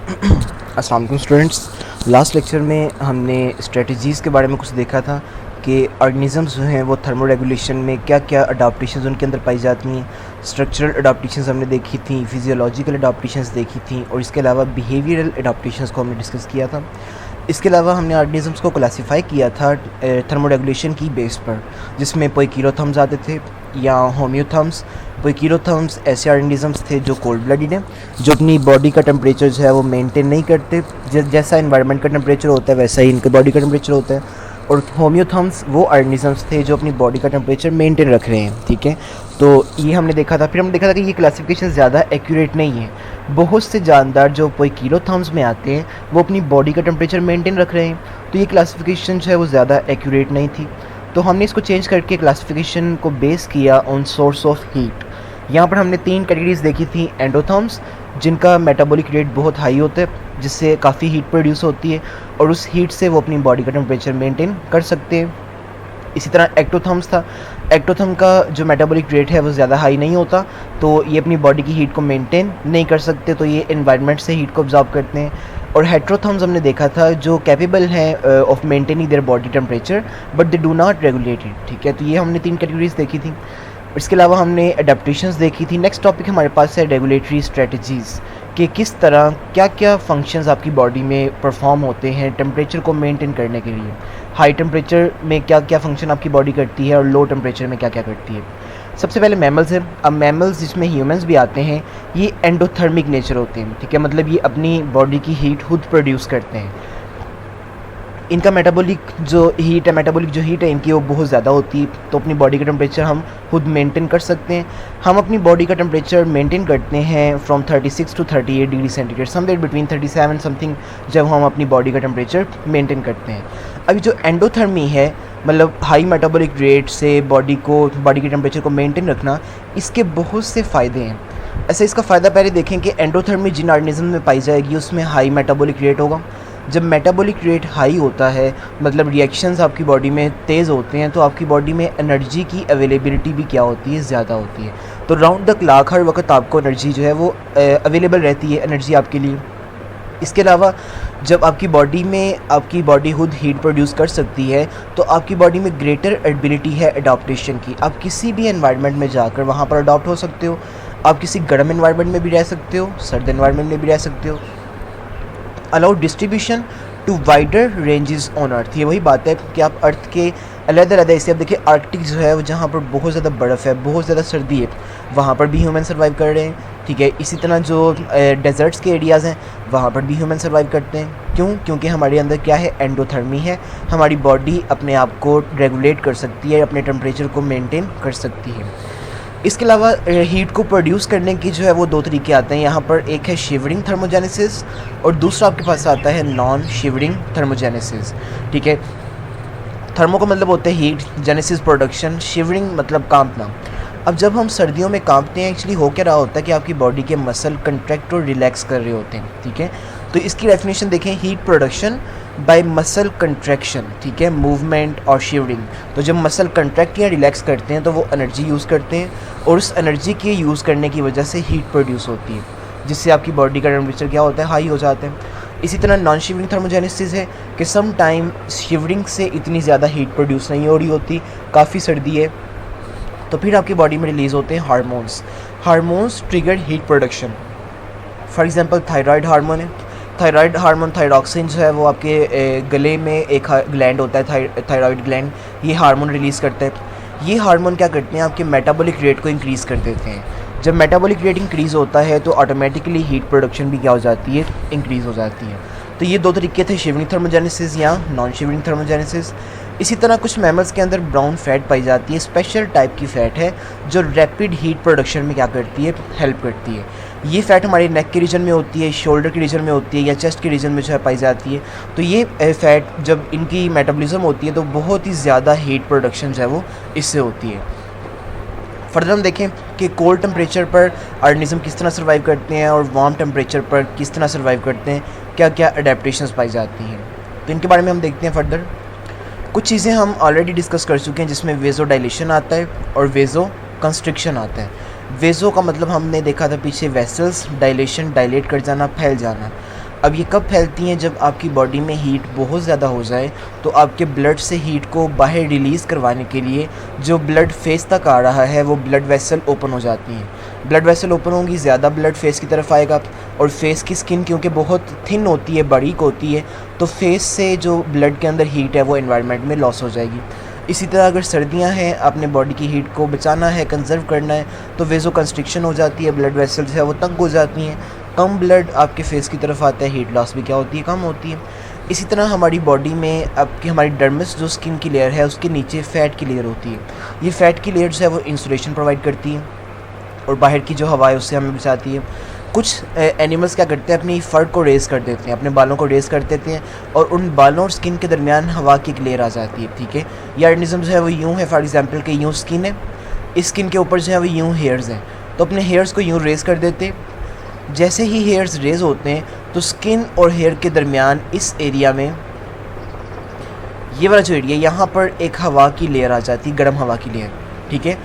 अस्सलाम वालेकुम students. Last lecture में हमने स्ट्रेटजीज़ के बारे में कुछ देखा था कि ऑर्गेनिज़म्स जो हैं वो थर्मो रेगुलेशन में क्या क्या अडाप्टेशंस उनके अंदर पाई जाती हैं। स्ट्रक्चरल अडाप्टेशंस हमने देखी थी, फिजियोलॉजिकल अडाप्टेशंस देखी थी और इसके अलावा बिहेवियरल अडाप्टेशंस को हमने डिस्कस किया था। इसके अलावा हमने ऑर्गेनिज़म्स को क्लासीफाई किया था थर्मो रेगुलेशन की बेस पर, जिसमें पोइकिलोथर्म्स आते थे या होम्योथर्म्स। पोइकिलोथर्म्स ऐसे ऑर्गेनिज़म्स थे जो कोल्ड ब्लडेड हैं, जो अपनी बॉडी का टेम्परेचर जो है वो मेंटेन नहीं करते। जैसा इन्वायरमेंट का टेम्परेचर होता है वैसा ही इनके बॉडी का टेम्परेचर होता है। और होम्योथर्म्स वो ऑर्गेनिज़म्स थे जो अपनी बॉडी का टेम्परेचर मेंटेन रख रहे हैं। ठीक है, तो ये हमने देखा था। फिर हमने देखा था कि ये क्लासिफिकेशन ज़्यादा एक्यूरेट नहीं है। बहुत से जानदार जो पोइकिलोथर्म्स में आते हैं वो अपनी बॉडी का टेम्परेचर मेंटेन रख रहे हैं, तो ये क्लासिफिकेशन जो है वो ज़्यादा एक्यूरेट नहीं थी। तो हमने इसको चेंज करके क्लासिफिकेशन को बेस किया ऑन सोर्स ऑफ हीट। यहाँ पर हमने 3 कैटेगरीज देखी थी। एंडोथर्म्स, जिनका मेटाबॉलिक रेट बहुत हाई होता है, जिससे काफ़ी हीट प्रोड्यूस होती है और उस हीट से वो अपनी बॉडी का टेम्परेचर मेंटेन कर सकते हैं। इसी तरह एक्टोथर्म्स था। एक्टोथर्म का जो मेटाबॉलिक रेट है वो ज़्यादा हाई नहीं होता, तो ये अपनी बॉडी की हीट को मेंटेन नहीं कर सकते, तो ये एनवायरनमेंट से हीट को ऑब्जॉर्व करते हैं। और हेट्रोथर्म्स हमने देखा था जो कैपेबल हैं of maintaining their body temperature but they do not regulate it. ठीक है, तो ये हमने 3 कैटेगरीज देखी थी। इसके अलावा हमने अडेप्टेशंस देखी थी। नेक्स्ट टॉपिक हमारे पास है रेगुलेटरी स्ट्रेटजीज़, कि किस तरह क्या क्या फंक्शंस आपकी बॉडी में परफॉर्म होते हैं टेम्परेचर को मेंटेन करने के लिए। हाई टेम्परेचर में क्या क्या फंक्शन आपकी बॉडी करती है और लो टेम्परेचर में क्या क्या करती है। सबसे पहले मैमल्स है। अब मैमल्स जिसमें ह्यूमंस भी आते हैं, ये एंडोथर्मिक नेचर होते हैं। ठीक है, मतलब ये अपनी बॉडी की हीट खुद प्रोड्यूस करते हैं। इनका मेटाबॉलिक जो हीट है इनकी वो बहुत ज़्यादा होती है, तो अपनी बॉडी का टेम्परेचर हम खुद मेंटेन कर सकते हैं। हम अपनी बॉडी का टेम्परेचर मेंटेन करते हैं from 36 to 38 degree centigrade, somewhere between 37 something, जब हम अपनी बॉडी का टेम्परेचर मेंटेन करते हैं। अभी जो एंडोथर्मी है, मतलब हाई मेटाबॉलिक रेट से बॉडी के टेम्परेचर को मेंटेन रखना, इसके बहुत से फ़ायदे हैं। ऐसे इसका फ़ायदा पहले देखें कि एंडोथर्मी जिन ऑर्गेनिज्म में पाई जाएगी उसमें हाई मेटाबॉलिक रेट होगा। जब मेटाबॉलिक रेट हाई होता है, मतलब रिएक्शंस आपकी बॉडी में तेज़ होते हैं, तो आपकी बॉडी में एनर्जी की अवेलेबिलिटी भी क्या होती है, ज़्यादा होती है। तो राउंड द क्लॉक हर वक्त आपको एनर्जी जो है वो अवेलेबल रहती है, एनर्जी आपके लिए। इसके अलावा जब आपकी बॉडी खुद हीट प्रोड्यूस कर सकती है, तो आपकी बॉडी में ग्रेटर एबिलिटी है अडॉप्टेशन की। आप किसी भी एनवायरनमेंट में जाकर वहाँ पर अडॉप्ट हो सकते हो। आप किसी गर्म एनवायरनमेंट में भी रह सकते हो, सर्द एनवायरनमेंट में भी रह सकते हो। Allow distribution to wider ranges on earth. ये वही बात है कि आप अर्थ के अलग-अलग, इसे आप देखिए आर्कटिक जो है जहाँ पर बहुत ज़्यादा बर्फ़ है, बहुत ज़्यादा सर्दी है, वहाँ पर भी ह्यूमन सर्वाइव कर रहे हैं। ठीक है, इसी तरह जो डेजर्ट्स के एरियाज़ हैं वहाँ पर भी ह्यूमन सर्वाइव करते हैं। क्यों? क्योंकि हमारे अंदर क्या है, एंडोथर्मी है। हमारी बॉडी अपने आप को रेगुलेट कर सकती है, अपने टेम्परेचर को मेंटेन कर सकती है। इसके अलावा हीट को प्रोड्यूस करने की जो है वो 2 तरीके आते हैं यहाँ पर। एक है शिवरिंग थर्मोजेनेसिस और दूसरा आपके पास आता है नॉन शिवरिंग थर्मोजेनेसिस। ठीक है, थर्मो का मतलब होता है हीट, जेनेसिस प्रोडक्शन, शिवरिंग मतलब कांपना। अब जब हम सर्दियों में कांपते हैं, एक्चुअली हो क्या रहा होता है कि आपकी बॉडी के मसल कंट्रैक्ट और रिलैक्स कर रहे होते हैं। ठीक है, तो इसकी डेफिनेशन देखें, heat production by muscle contraction. ठीक है, मूवमेंट और शिवरिंग। तो जब मसल कंट्रैक्ट या रिलैक्स करते हैं तो वो एनर्जी यूज़ करते हैं और उस एनर्जी के यूज़ करने की वजह से हीट प्रोड्यूस होती है, जिससे आपकी बॉडी का टेम्परेचर क्या होता है, हाई हो जाता है। इसी तरह नॉन शिवरिंग थर्मोजेनेसिस है कि सम टाइम शिवरिंग से इतनी ज़्यादा हीट प्रोड्यूस नहीं हो रही होती, काफ़ी सर्दी है, तो फिर आपकी बॉडी में रिलीज़ होते हैं hormones trigger heat production. For example thyroid hormone है। थायराइड हार्मोन थायरॉक्सिन जो है वो आपके गले में एक ग्लैंड होता है, थायराइड ग्लैंड, ये हार्मोन रिलीज़ करता है। ये हार्मोन क्या करते हैं, आपके मेटाबॉलिक रेट को इंक्रीज़ कर देते हैं। जब मेटाबॉलिक रेट इंक्रीज़ होता है तो ऑटोमेटिकली हीट प्रोडक्शन भी क्या हो जाती है, इंक्रीज़ हो जाती है। तो ये 2 तरीके थे, शिवरिंग थर्मोजेनेसिस या नॉन शिवरिंग थर्मोजेनेसिस। इसी तरह कुछ मैमल्स के अंदर ब्राउन फैट पाई जाती है, स्पेशल टाइप की फ़ैट है जो रैपिड हीट प्रोडक्शन में क्या करती है, हेल्प करती है। ये फ़ैट हमारे नेक के रीजन में होती है, शोल्डर के रीजन में होती है या चेस्ट के रीजन में जो है पाई जाती है। तो ये फ़ैट जब इनकी मेटाबॉलिज्म होती है तो बहुत ही ज़्यादा हीट प्रोडक्शन जो है वो इससे होती है। फर्दर हम देखें कि कोल्ड टेम्परेचर पर ऑर्गेनिज्म किस तरह सर्वाइव करते हैं और वार्म टेम्परेचर पर किस तरह सर्वाइव करते हैं, क्या क्या अडेप्टेशंस पाई जाती हैं, तो इनके बारे में हम देखते हैं फर्दर। कुछ चीज़ें हम ऑलरेडी डिस्कस कर चुके हैं, जिसमें वेज़ो डायलेशन आता है और वेज़ो कंस्ट्रिक्शन आता है। वेज़ो का मतलब हमने देखा था पीछे, वेसल्स, डायलेशन डायलेट कर जाना, फैल जाना। अब ये कब फैलती हैं? जब आपकी बॉडी में हीट बहुत ज़्यादा हो जाए तो आपके ब्लड से हीट को बाहर रिलीज़ करवाने के लिए जो ब्लड फेस तक आ रहा है वो ब्लड वेसल ओपन हो जाती हैं। ब्लड वेसल ओपन होंगी, ज़्यादा ब्लड फेस की तरफ आएगा और फेस की स्किन क्योंकि बहुत थिन होती है, बारीक होती है, तो फेस से जो ब्लड के अंदर हीट है वो एनवायरनमेंट में लॉस हो जाएगी। इसी तरह अगर सर्दियां हैं, अपने बॉडी की हीट को बचाना है, कंजर्व करना है, तो वेज़ो कंस्ट्रिक्शन हो जाती है, ब्लड वेसल्स है वो तंग हो जाती हैं, कम ब्लड आपके फेस की तरफ आता है, हीट लॉस भी क्या होती है, कम होती है। इसी तरह हमारी बॉडी में आपकी हमारी डर्मिस जो स्किन की लेयर है उसके नीचे फ़ैट की लेयर होती है। ये फ़ैट की लेयर जो है वो इंसुलेशन प्रोवाइड करती है और बाहर की जो हवा है उससे हमें बचाती है। कुछ एनिमल्स क्या करते हैं, अपनी फर को रेज़ कर देते हैं, अपने बालों को रेज़ कर देते हैं और उन बालों और स्किन के दरमियान हवा की एक लेयर आ जाती है, ठीक है। ये ऑर्गेनिज्म जो है वो यूँ है, फॉर एग्जांपल कि यूँ स्किन है, इस स्किन के ऊपर जो है वो यूँ हेयर्स हैं, तो अपने हेयर्स को यूँ रेज़ कर देते हैं। जैसे ही हेयर्स रेज़ होते हैं तो स्किन और हेयर के दरमियान इस एरिया में, ये वाला जो एरिया, यहाँ पर एक हवा की लेयर आ जाती है, गर्म हवा की लेयर, ठीक है।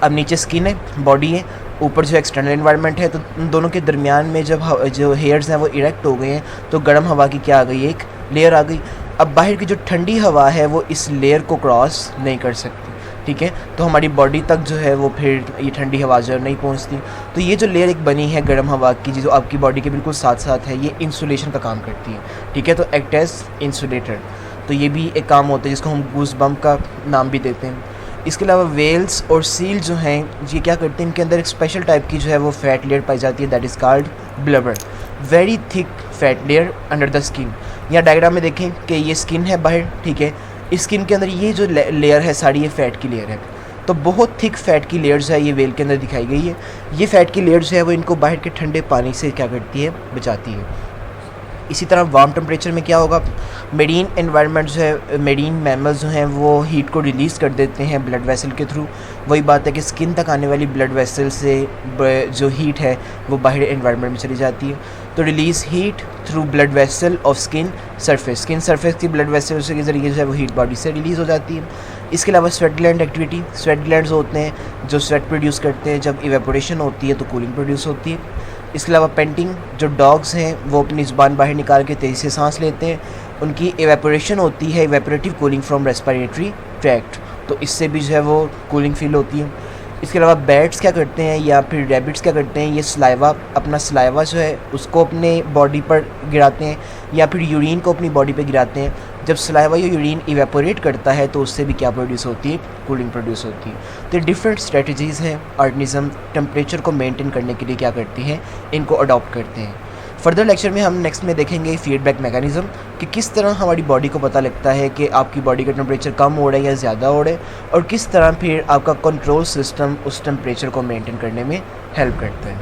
अब नीचे स्किन है, बॉडी है, ऊपर जो एक्सटर्नल एनवायरनमेंट है, तो उन दोनों के दरमियान में जब जो हेयर्स हैं वो इरेक्ट हो गए हैं तो गर्म हवा की क्या आ गई, एक लेयर आ गई। अब बाहर की जो ठंडी हवा है वो इस लेयर को क्रॉस नहीं कर सकती, ठीक है, तो हमारी बॉडी तक जो है वो फिर ये ठंडी हवा जो नहीं पहुंचती। तो ये जो लेयर एक बनी है गर्म हवा की जो आपकी बॉडी के बिल्कुल साथ साथ है, ये इंसुलेशन का काम करती है, ठीक है, तो एक्ट एज इंसुलेटर। तो ये भी एक काम होता है जिसको हम गूस बम्प का नाम भी देते हैं। इसके अलावा वेल्स और सील जो हैं ये क्या करते हैं, इनके अंदर एक स्पेशल टाइप की जो है वो फैट लेयर पाई जाती है, that is called blubber, very thick fat layer under the skin. यहाँ डायग्राम में देखें कि ये स्किन है बाहर, ठीक है, इस स्किन के अंदर ये जो लेयर है सारी ये फ़ैट की लेयर है, तो बहुत थिक फैट की लेयर्स है ये वेल के अंदर दिखाई गई है। ये फैट की लेयर्स है वो इनको बाहर के ठंडे पानी से क्या करती है, बचाती है। इसी तरह वार्म टेम्परेचर में क्या होगा, मेरीन एनवायरनमेंट जो है, मेरीन मैमल्स जो हैं वो हीट को रिलीज़ कर देते हैं ब्लड वेसल के थ्रू। वही बात है कि स्किन तक आने वाली ब्लड वेसल से जो हीट है वो बाहर एनवायरनमेंट में चली जाती है। तो release heat through blood vessel of skin surface, skin surface की ब्लड वेसल के ज़रिए जो है वो हीट बॉडी से रिलीज़ हो जाती है। इसके अलावा sweat gland activity, sweat glands होते हैं जो स्वेट प्रोड्यूस करते हैं, जब इवेपोरेशन होती है तो कूलिंग प्रोड्यूस होती है। इसके अलावा पेंटिंग, जो डॉग्स हैं वो अपनी ज़ुबान बाहर निकाल के तेज़ी से सांस लेते हैं, उनकी इवेपोरेशन होती है, evaporative cooling from respiratory tract, तो इससे भी जो है वो कूलिंग फील होती है। इसके अलावा बैट्स क्या करते हैं या फिर रैबिट्स क्या करते हैं, ये सलाइवा, अपना सलाइवा जो है उसको अपने बॉडी पर गिराते हैं या फिर यूरिन को अपनी बॉडी पे गिराते हैं। जब सलाइवा या यूरिन इवेपोरेट करता है तो उससे भी क्या प्रोड्यूस होती है, कूलिंग प्रोड्यूस होती है। तो डिफरेंट स्ट्रेटजीज़ हैं, ऑर्गेनिज्म टेम्परेचर को मेंटेन करने के लिए क्या करती हैं, इनको अडॉप्ट करते हैं। फर्दर लेक्चर में हम नेक्स्ट में देखेंगे फीडबैक मैकेनिज़्म कि किस तरह हमारी बॉडी को पता लगता है कि आपकी बॉडी का टेम्परेचर कम हो रहा है या ज़्यादा हो रहा है, और किस तरह फिर आपका कंट्रोल सिस्टम उस टेम्परेचर को मेंटेन करने में हेल्प करता है।